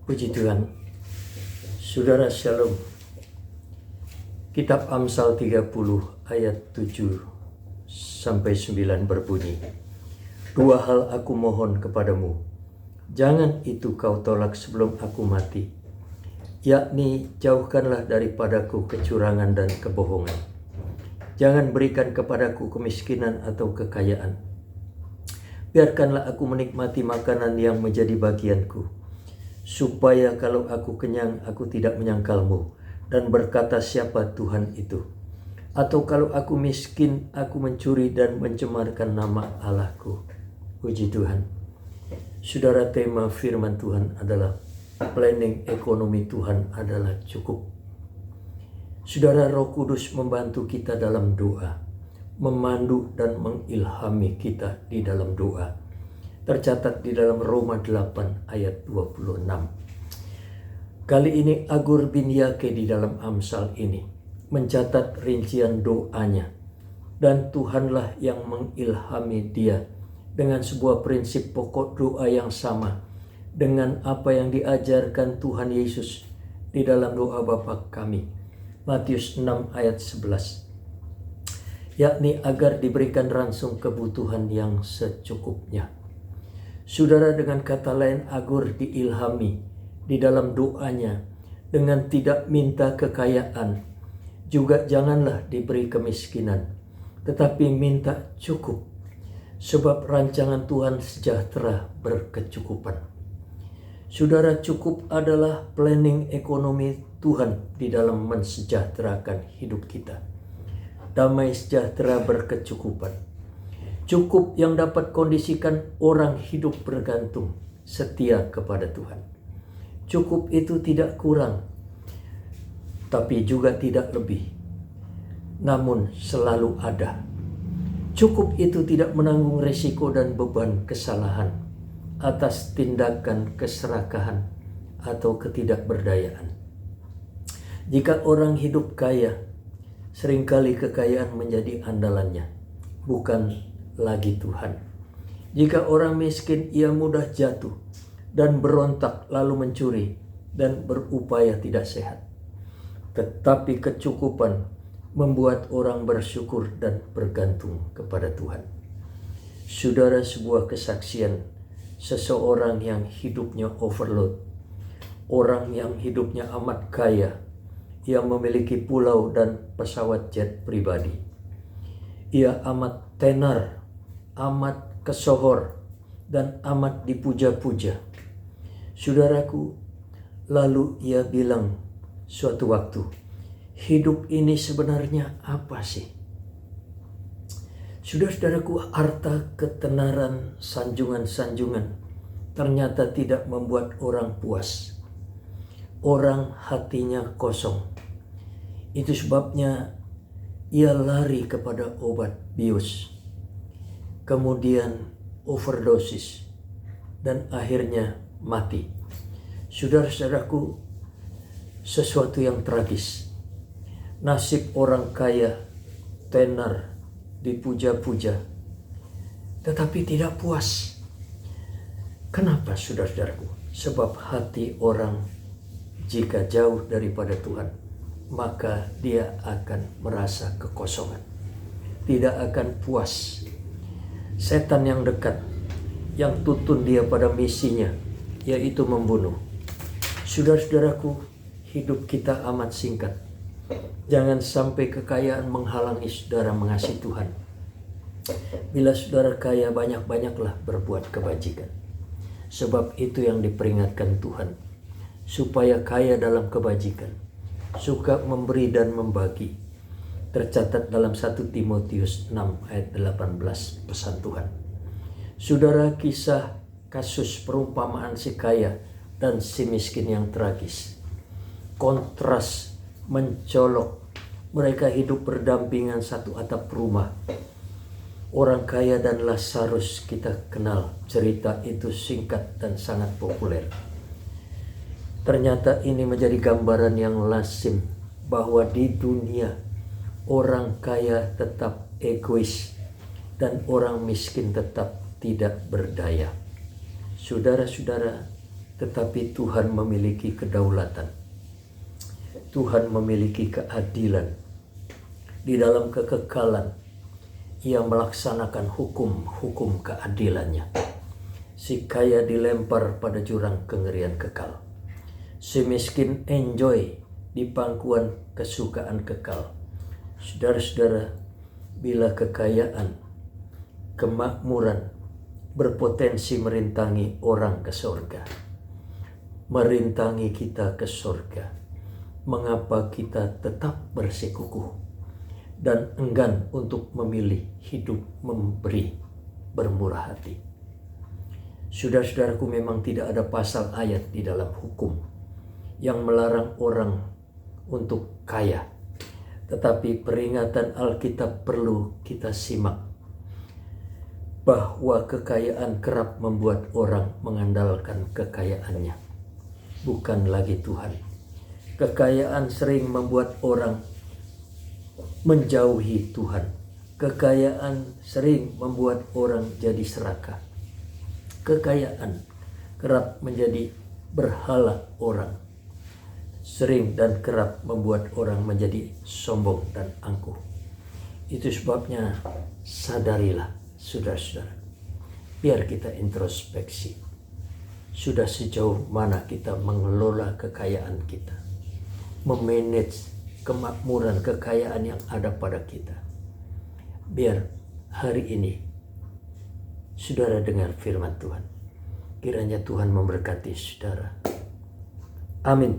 Puji Tuhan. Saudara Shalom. Kitab Amsal 30 ayat 7 sampai 9 berbunyi, "Dua hal aku mohon kepadamu, jangan itu kau tolak sebelum aku mati, yakni jauhkanlah daripadaku kecurangan dan kebohongan. Jangan berikan kepadaku kemiskinan atau kekayaan. Biarkanlah aku menikmati makanan yang menjadi bagianku, supaya kalau aku kenyang aku tidak menyangkalmu dan berkata siapa Tuhan itu. Atau kalau aku miskin aku mencuri dan mencemarkan nama Allahku." Puji Tuhan. Saudara, tema firman Tuhan adalah planning ekonomi Tuhan adalah cukup. Saudara, Roh Kudus membantu kita dalam doa, memandu dan mengilhami kita di dalam doa. Tercatat di dalam Roma 8 ayat 26. Kali ini Agur bin Yake di dalam Amsal ini mencatat rincian doanya, dan Tuhanlah yang mengilhami dia dengan sebuah prinsip pokok doa yang sama dengan apa yang diajarkan Tuhan Yesus di dalam doa Bapa kami, Matius 6 ayat 11, yakni agar diberikan ransum kebutuhan yang secukupnya. Saudara, dengan kata lain, Agur diilhami di dalam doanya dengan tidak minta kekayaan, juga janganlah diberi kemiskinan, tetapi minta cukup, sebab rancangan Tuhan sejahtera berkecukupan. Saudara, cukup adalah planning ekonomi Tuhan di dalam mensejahterakan hidup kita. Damai sejahtera berkecukupan. Cukup yang dapat kondisikan orang hidup bergantung setia kepada Tuhan. Cukup itu tidak kurang, tapi juga tidak lebih, namun selalu ada. Cukup itu tidak menanggung resiko dan beban kesalahan atas tindakan keserakahan atau ketidakberdayaan. Jika orang hidup kaya, seringkali kekayaan menjadi andalannya, bukan lagi Tuhan. Jika orang miskin, ia mudah jatuh dan berontak lalu mencuri dan berupaya tidak sehat. Tetapi kecukupan membuat orang bersyukur dan bergantung kepada Tuhan. Saudara, sebuah kesaksian seseorang yang hidupnya overload, orang yang hidupnya amat kaya, yang memiliki pulau dan pesawat jet pribadi. Ia amat tenar, amat kesohor, dan amat dipuja-puja. Saudaraku, lalu ia bilang suatu waktu, hidup ini sebenarnya apa sih? Saudara-saudaraku, harta, ketenaran, sanjungan-sanjungan ternyata tidak membuat orang puas. Orang hatinya kosong. Itu sebabnya ia lari kepada obat bius, kemudian overdosis, dan akhirnya mati. Saudara-saudaraku, sesuatu yang tragis. Nasib orang kaya, tenar, dipuja-puja, tetapi tidak puas. Kenapa, saudara-saudaraku? Sebab hati orang jika jauh daripada Tuhan, maka dia akan merasa kekosongan, tidak akan puas. Setan yang dekat, yang tuntun dia pada misinya, yaitu membunuh. Saudara-saudaraku, hidup kita amat singkat. Jangan sampai kekayaan menghalangi saudara mengasihi Tuhan. Bila saudara kaya, banyak-banyaklah berbuat kebajikan. Sebab itu yang diperingatkan Tuhan, supaya kaya dalam kebajikan, suka memberi dan membagi. Tercatat dalam 1 Timotius 6 ayat 18 pesan Tuhan. Saudara, kisah kasus perumpamaan si kaya dan si miskin yang tragis. Kontras mencolok. Mereka hidup berdampingan satu atap rumah. Orang kaya dan Lazarus kita kenal. Cerita itu singkat dan sangat populer. Ternyata ini menjadi gambaran yang lazim bahwa di dunia orang kaya tetap egois dan orang miskin tetap tidak berdaya. Saudara-saudara, tetapi Tuhan memiliki kedaulatan. Tuhan memiliki keadilan. Di dalam kekekalan, Ia melaksanakan hukum-hukum keadilannya. Si kaya dilempar pada jurang kengerian kekal. Si miskin enjoy di pangkuan kesukaan kekal. Saudara-saudara, bila kekayaan, kemakmuran berpotensi merintangi orang ke surga, merintangi kita ke surga, mengapa kita tetap bersikukuh dan enggan untuk memilih hidup memberi, bermurah hati? Saudara-saudaraku, memang tidak ada pasal ayat di dalam hukum yang melarang orang untuk kaya. Tetapi peringatan Alkitab perlu kita simak, bahwa kekayaan kerap membuat orang mengandalkan kekayaannya, bukan lagi Tuhan. Kekayaan sering membuat orang menjauhi Tuhan. Kekayaan sering membuat orang jadi serakah. Kekayaan kerap menjadi berhala orang. Sering dan kerap membuat orang menjadi sombong dan angkuh. Itu sebabnya sadarilah, saudara-saudara. Biar kita introspeksi. Sudah sejauh mana kita mengelola kekayaan kita, memanage kemakmuran kekayaan yang ada pada kita. Biar hari ini saudara dengar firman Tuhan. Kiranya Tuhan memberkati saudara. Amin.